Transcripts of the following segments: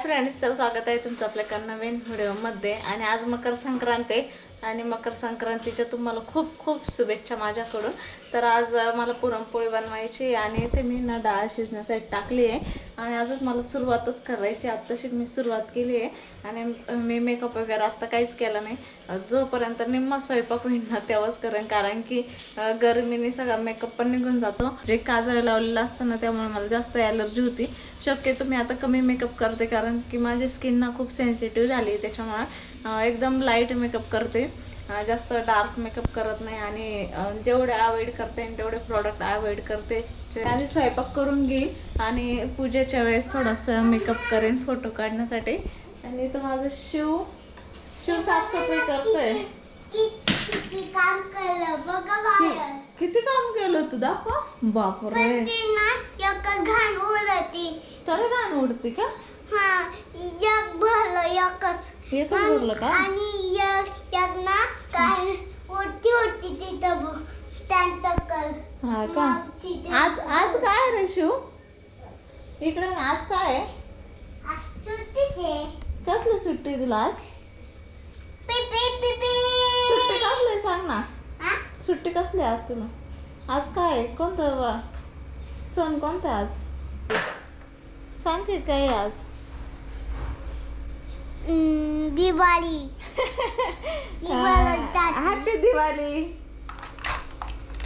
Friends, तर स्वागत आहे तुमचं आपल्या नवीन व्हिडिओमध्ये। आणि आज मकर संक्रांत आहे आणि मकर संक्रांतीच्या तुम्हाला खूप खूप शुभेच्छा माझ्याकडून। तर आज मला पुरणपोळी बनवायची आणि ते मी ना डाळ शिजण्यासाठी टाकली आहे आणि अजून मला सुरुवातच करायची। आत्ताशी मी सुरुवात केली आहे आणि मी मेकअप वगैरे आत्ता काहीच केला नाही। जोपर्यंत निम्मा स्वयंपाक होईल ना तेव्हाच करेन, कारण की गरमीने सगळा मेकअप पण निघून जातो। जे काजळ लावलेलं असतं ना त्यामुळे मला जास्त ॲलर्जी होती। शक्यतो मी आता कमी मेकअप करते, कारण की माझी स्किन ना खूप सेन्सिटिव्ह झाली, त्याच्यामुळे एकदम लाईट मेकअप करते, जास्त डार्क मेकअप करत नाही आणि जेवढे अवॉइड करते आणि तेवढे प्रोडक्ट अवॉइड करते। आधी स्वयंपाक करून घेईल आणि पूजेच्या वेळेस थोडासा मेकअप करेन फोटो काढण्यासाठी। आणि तो माझं शिव साफसफाई करतोय। किती काम केलं तू दाखवा। बापरे, तरी घाण उडते का? एक भरलं का? आणि एक ना काय होती तिथं त्यांचं कर। हा का? आज काय रे शिव इकडे? आज काय आहे? आज सुट्टी आहे। कसली सुट्टी तुला आज? सुट्टी कसली सांग ना। सुट्टी कसली आज तुला? आज काय कोणतं सण कोणता आज सांग की काय आज? दिवाळी। हॅपी दिवाळी।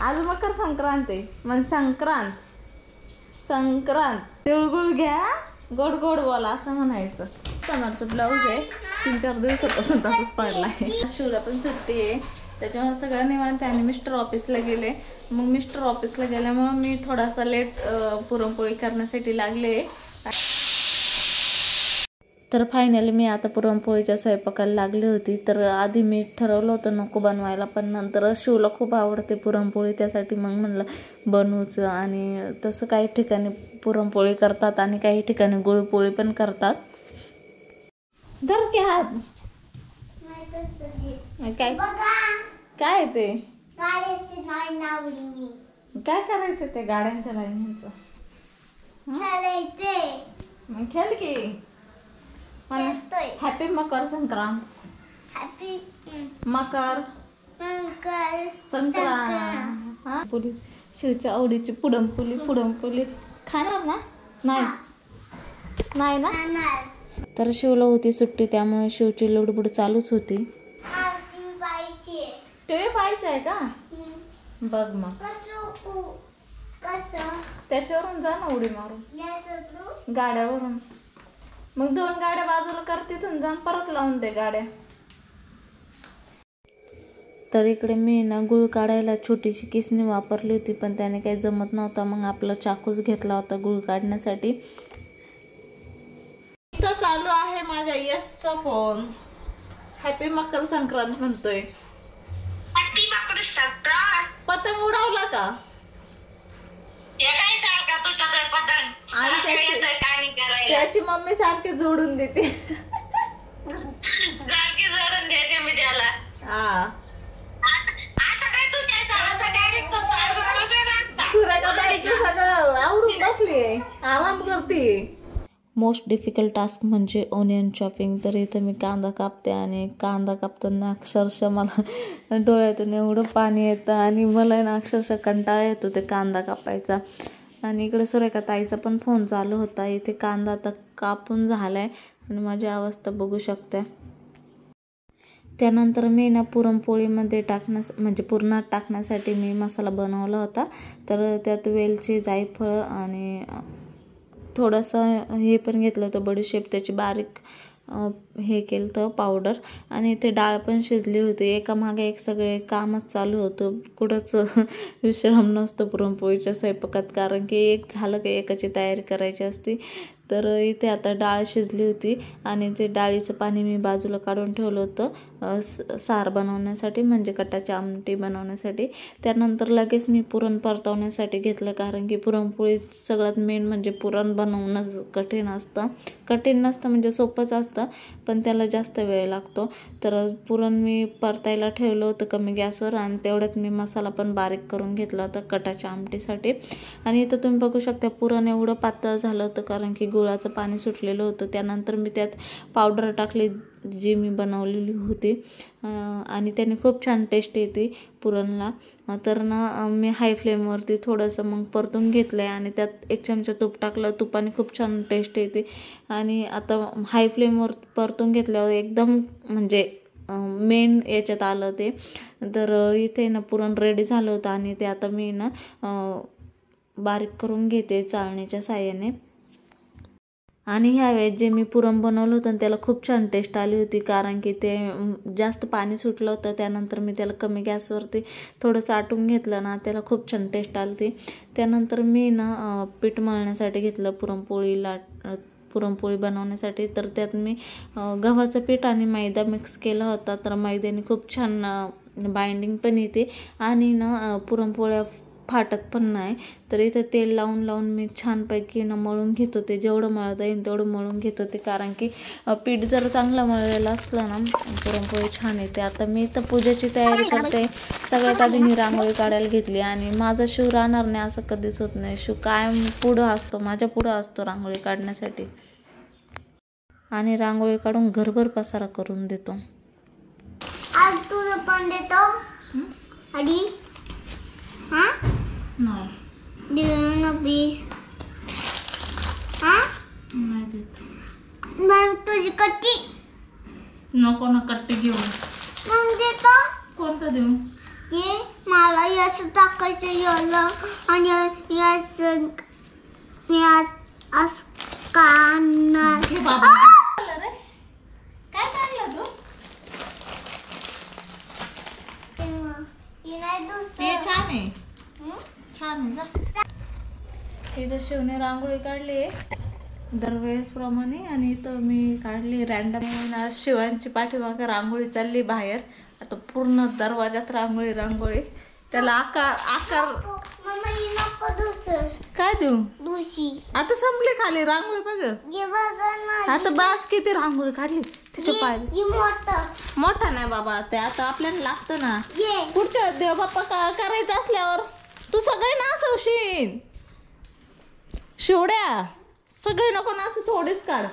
आज मकर संक्रांत आहे, मग संक्रांत तिळगुळ घ्या, गोड गोड बोला असं म्हणायचं। कमरचं ब्लाऊज आहे, 3-4 दिवसापासून तसंच पडला आहे। शिवला पण सुट्टी आहे त्याच्यामुळे सगळं निवांत आहे। आणि मिस्टर ऑफिसला गेले, मग मिस्टर ऑफिसला गेल्यामुळे मी थोडासा लेट पुरणपोळी करण्यासाठी लागले। तर फायनली मी आता पुरणपोळीच्या स्वयंपाकाला लागली होती। तर आधी मी ठरवलं होतं नको बनवायला, पण नंतर शिवला खूप आवडते पुरणपोळी, त्यासाठी मग म्हणलं बनवूच। आणि तसं काही ठिकाणी पुरणपोळी करतात आणि काही ठिकाणी गुळपोळी पण करतात। धर की हात। काय ते काय करायचं ते गाड्यांच्या लाईनीचं? मग खेळ की। हॅपी मकर संक्रांत। हॅपी मकर संक्रांत। हा पुली शिवच्या आवडीची पुरणपोळी खाणार ना? नाही ना? तर शिवला होती सुट्टी, त्यामुळे शिवची लुडबुड चालूच होती। टीव्ही पाहायचं आहे का? बघ मग त्याच्यावरून जा ना उडी मारून, गाड्यावरून। मग 2 गाड्या बाजूला कर, तिथून जा परत लावून दे गाड्या। तर इकडे मी ना गुळ काढायला छोटीशी किसणी वापरली होती, पण त्याने काही जमत नव्हता, मग आपला चाकूच घेतला होता गुळ काढण्यासाठी। इथं चालू आहे माझ्या यशचा फोन, हॅपी मकर संक्रांत म्हणतोय। हॅपी मकर संक्रांत। पतंग उडवला का? आणि त्याची मम्मी सारखी जोडून देते मी त्याला। सुरेखा द्यायचं सगळं आवरून बसली, आराम करते। मोस्ट डिफिकल्ट टास्क म्हणजे ओनियन चॉपिंग। तर इथं मी कांदा कापते आणि कांदा कापताना अक्षरशः मला डोळ्यातून एवढं पाणी येतं आणि मला ना अक्षरशः कंटाळा येतो ते कांदा कापायचा। आणि इकडे सुरेखा ताईचा पण फोन चालू होता। इथे कांदा आता कापून झालाय आणि माझी अवस्था बघू शकते। त्यानंतर मी ना पुरणपोळीमध्ये म्हणजे पुरणात टाकण्यासाठी मी मसाला बनवला होता। तर त्यात वेलची, जायफळ आणि थोडंसं हे पण घेतलं होतं बडीशेप, त्याची बारीक हे केलं होतं पावडर। आणि ते डाळ पण शिजली होती, एका मागे एक सगळे कामच चालू होतं, कुठंच विश्राम नसतो पुरणपोळीच्या स्वयंपाकात, कारण की एक झालं की एकाची तयारी करायची असते। तर इथे आता डाळ शिजली होती आणि ते डाळीचं पाणी मी बाजूला काढून ठेवलं होतं सार बनवण्यासाठी, म्हणजे कटाची आमटी बनवण्यासाठी। त्यानंतर लगेच मी पुरण परतवण्यासाठी घेतलं, कारण की पुरणपोळी सगळ्यात मेन म्हणजे पुरण बनवणं कठीण नसतं म्हणजे सोपंच असतं, पण त्याला जास्त वेळ लागतो। तर पुरण मी परतायला ठेवलं होतं कमी गॅसवर आणि तेवढ्यात मी मसाला पण बारीक करून घेतला होता कटाच्या आमटीसाठी। आणि इथं तुम्ही बघू शकता पुरण एवढं पातळ झालं होतं, कारण की गुळाचं पाणी सुटलेलं होतं. त्यानंतर मी त्यात पावडर टाकली जी मी बनवलेली होती आणि त्याने खूप छान टेस्ट येते पुरणला. तर ना मी हाय फ्लेमवरती थोडंसं मग परतून घेतलं आहे आणि त्यात 1 चमचा तूप टाकलं. तुपाने खूप छान टेस्ट येते आणि आता हाय फ्लेमवर परतून घेतल्यावर एकदम म्हणजे मेन याच्यात आलं ते. तर इथे ना पुरण रेडी झालं होतं आणि ते आता मी ना बारीक करून घेते चाळणीच्या साहाय्याने. आणि ह्यावेळेस जे मी पुरण बनवलं होतं त्याला खूप छान टेस्ट आली होती, कारण की ते जास्त पाणी सुटलं होतं. त्यानंतर मी त्याला कमी गॅसवरती थोडंसं आटून घेतलं ना, त्याला खूप छान टेस्ट आली होती. त्यानंतर मी ना पीठ मळण्यासाठी घेतलं पुरणपोळी बनवण्यासाठी. तर त्यात मी गव्हाचं पीठ आणि मैदा मिक्स केला होता. तर मैद्याने खूप छान बाइंडिंग पण येते आणि ना पुरणपोळ्या फाटत पण नाही. तर इथं तेल लावून मी छानपैकी ना मळून घेत होते. जेवढं मळता येईल तेवढं मळून घेत होते, कारण की पीठ जर चांगलं मळलेलं असलं ना पुरणपोळी छान येते. आता मी इथं पूजेची तयारी करते. सगळ्यात आधी मी रांगोळी काढायला घेतली आणि माझा शिव राहणार नाही असं कधीच होत नाही. शिव कायम पुढं असतो, माझ्या पुढं असतो रांगोळी काढण्यासाठी आणि रांगोळी काढून घरभर पसारा करून देतो. आज तुझं पण देतो आधी हा नाही दिलं ना प्लीज हा नाही देत. मग तुझी कट्टी नको ना कट्टी घेऊ. मग देतो कोणतं देऊ? ये मला याचं टाकायचं याला आणि याचं असं काढणार. काय काढलं तू? ते छान आहे, छान आहे ना. इथं शिवने रांगोळी काढली आहे दरवेळेसप्रमाणे आणि इथं मी काढली रॅन्डम. शिवांची पाठीमागं रांगोळी चालली बाहेर. आता पूर्ण दरवाजात रांगोळी. त्याला आकार काय देऊ? आता संपली खाली रांगोळी बघ. आता बास किती रांगोळी काढली तिच्या पाय. मोठा नाही बाबा, ते आता आपल्याला लागतं ना. पुढच्या देव बाप्पा करायचं असल्यावर तू सगळे नासवशील. शिवड्या सगळे नको नासू, थोडीच काढ.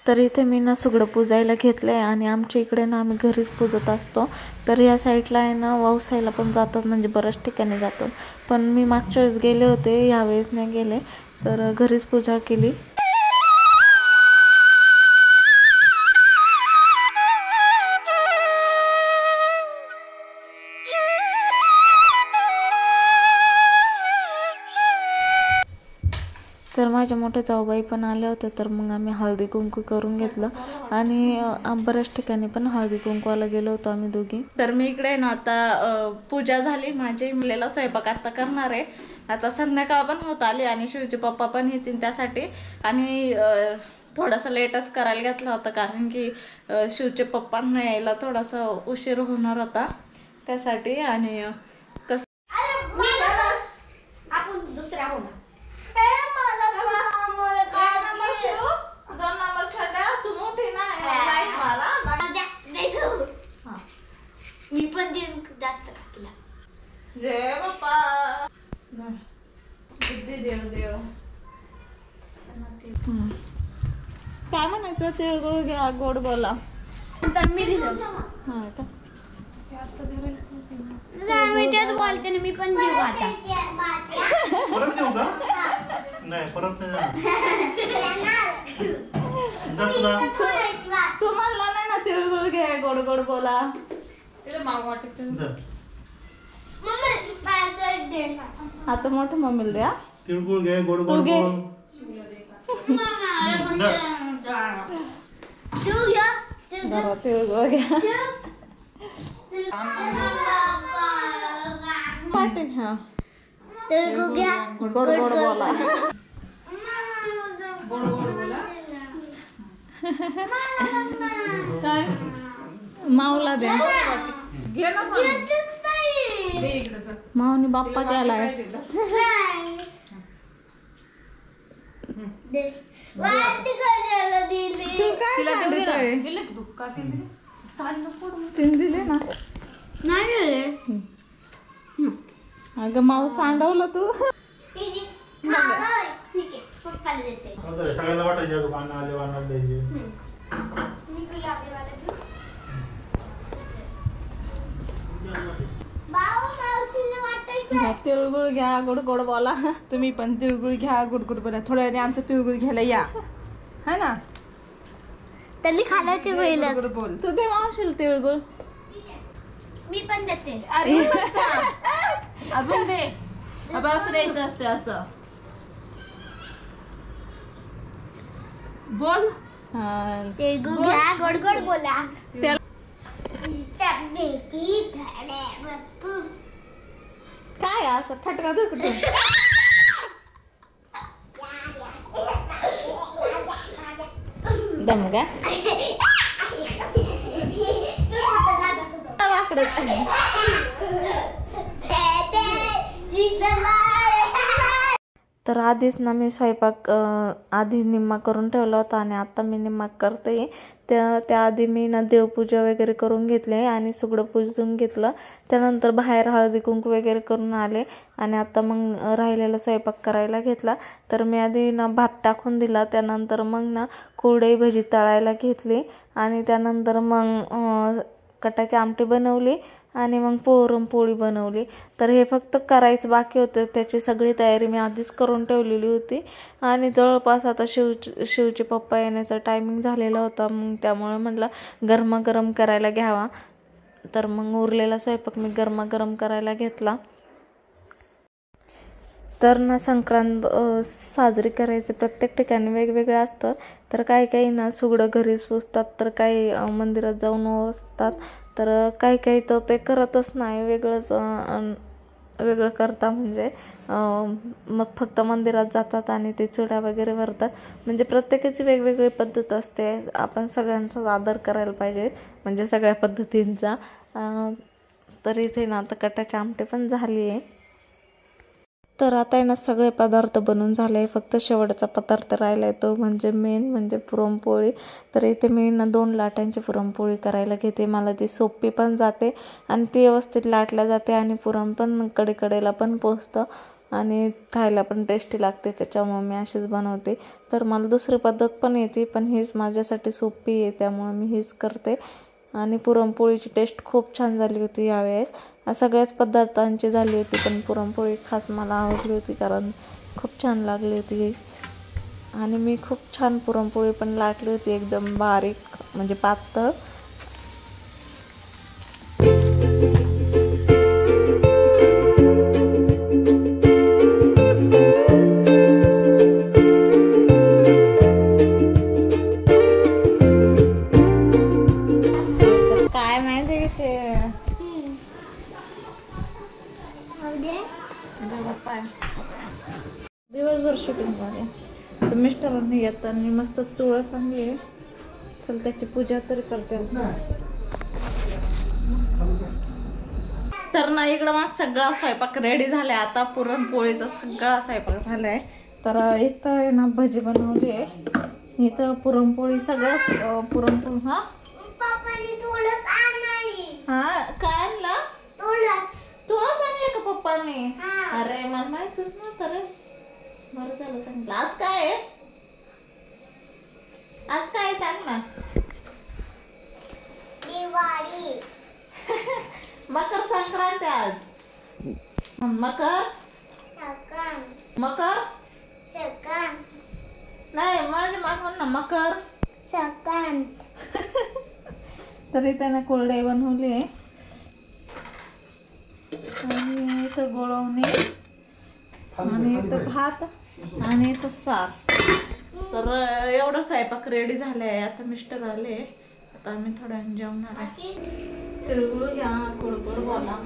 तर इथे मी ना सगळं पुजायला घेतलंय आणि आमच्या इकडे ना आम्ही घरीच पूजत असतो. तर या साईडला आहे ना वौसायला पण जातात, म्हणजे बऱ्याच ठिकाणी जातात. पण मी मागच्या वेळेस गेले होते, यावेळेस नाही गेले. तर घरीच पूजा केली. तर माझ्या मोठ्या जाऊबाई पण आल्या होत्या. तर मग आम्ही हळदी कुंकू करून घेतलं आणि बऱ्याच ठिकाणी पण हळदी कुंकवाला गेलो होतो आम्ही दोघी. तर मी इकडे ना आता पूजा झाली माझी, मुलीला स्वयंपाक आता करणार आहे. आता संध्याकाळ पण होत आली आणि शिवचे पप्पा पण येतील त्यासाठी. आणि थोडासा लेटच करायला घेतला होता, कारण की शिवचे पप्पांना यायला थोडासा उशीर होणार होता त्यासाठी. आणि कसं आपण दुसऱ्या होणार. मी पण जास्त टाकला. जय बाप्पा बुद्धी देव. काय म्हणायचं? तिळगुळ घ्या, गोड बोला. मी दिलं मी त्याच बोलते ना, मी पण देऊ आता. परत देऊ का? नाही परत तू म्हणला नाही ना तिळगुळ घ्या, गोड गोड बोला. आता मोठं मम्मीला द्या. तिळगुळ घे, गोड तू गोड घे. बोल. बरं तिळगुळ घ्या. पाठी हा गोड गोड बोला. काय माऊला द्या. घे ना माऊनी बाप्पा गेलाय. तीन दिले ना. अगं माऊ सांडवलं तू. पप्पाला देते. सगळ्यांना वाटायचे अजून अन्न आले अन्न द्यायचे. मी गुलाबीवाला देऊ. बाबा मावशीला वाटायचं. तिळगुळ घ्या, गोड गोड बोला. तुम्ही पण तिळगुळ घ्या, गुडगुड बना. थोड्या वेळाने आमचं तिळगुळ घ्यायला या, है ना? त्यांनी खालायचे पहिलं. गुडगुड बोल. तू दे मावशील तिळगुळ. मी पण देते. अरे अजून दे. अब असं द्यायचं असते असं. बोल. हा. तिळगुळ घ्या, गोड गोड बोला. त्याला काय असं फटका दे कुठे. दम का वाकडं. तर आधीच ना मी स्वयंपाक आधी निम्मा करून ठेवला होता आणि आता मी निम्मा करते. त्याआधी मी ना देवपूजा वगैरे करून घेतली आणि सगळं पुजून घेतलं. त्यानंतर बाहेर हळदी कुंकू वगैरे करून आले आणि आता मग राहिलेला स्वयंपाक करायला घेतला. तर मी आधी ना भात टाकून दिला. त्यानंतर मग ना कुरडई भजी तळायला घेतली आणि त्यानंतर मग कटाची आमटी बनवली आणि मग पुरणपोळी बनवली. तर हे फक्त करायचं बाकी होतं. त्याची सगळी तयारी मी आधीच करून ठेवलेली होती आणि जवळपास आता शिवचे पप्पा येण्याचा टायमिंग झालेला होता. मग त्यामुळे म्हटलं गरमागरम करायला घ्यावा. तर मग उरलेला स्वयंपाक मी गरमागरम करायला घेतला. तर ना संक्रांत साजरी करायचं प्रत्येक ठिकाणी वेगवेगळं असतं. तर काही काही ना सुगडं घरीच पुजतात, तर काही मंदिरात जाऊन असतात, तर काही काही तर ते करतच नाही, वेगळं करता. म्हणजे मग फक्त मंदिरात जातात आणि ते चुड्या वगैरे भरतात. म्हणजे प्रत्येकाची वेगवेगळी पद्धत असते. आपण सगळ्यांचाच आदर करायला पाहिजे, म्हणजे सगळ्या पद्धतींचा. तर इथे ना आता कटाची आमटी पण झाली आहे. तर आता आहे ना सगळे पदार्थ बनवून झाले. फक्त शेवटचा पदार्थ राहिला आहे, तो म्हणजे मेन म्हणजे पुरणपोळी. तर इथे मी ना 2 लाटांची पुरणपोळी करायला घेते. मला ती सोपी पण जाते आणि ती व्यवस्थित लाटल्या जाते आणि पुरण पण कडेकडेला पण पोचतं आणि खायला पण टेस्टी लागते. त्याच्यामुळे मी अशीच बनवते. तर मला दुसरी पद्धत पण येते, पण हीच माझ्यासाठी सोपी आहे, त्यामुळे मी हीच करते. आणि पुरणपोळीची टेस्ट खूप छान झाली होती यावेळेस. सगळ्याच पदार्थांची झाली होती, पण पुरणपोळी खास मला आवडली होती कारण खूप छान लागली होती. आणि मी खूप छान पुरणपोळी पण लाटली होती, एकदम बारीक म्हणजे पातळ. काय माहिती कसे दिवसभर शूटिंग मध्ये. तर मिस्टरांनी येताना मस्त तुळस आणली. चल त्याची पूजा तरी करते. तर ना इकडं मग सगळा स्वयंपाक रेडी झालाय. आता पुरणपोळीचा सगळा स्वयंपाक झालाय. तर इथं आहे ना भजी बनवली आहे, इथं पुरणपोळी सगळं पुरणपोळी. हा हा काय आणला? तुळस आणली का पप्पांनी? अरे मला माहितच ना. तर बरं झालं सांगितलं. आज काय आहे? आज काय सांग ना. दिवाळी. मकर संक्रांत आज. मकर मकर नाही माझे मागून ना मकर संक्रांत. तरी त्याने कुरडई बनवली आहे आणि इथं गुळवणी आणि इथं भात आणि इथं सार. तर एवढं स्वयंपाक रेडी झालंय. आता मिस्टर आले, आता आम्ही थोड्या जेवणार आहे. तिळगुळ घ्या, गोड गोड बोला.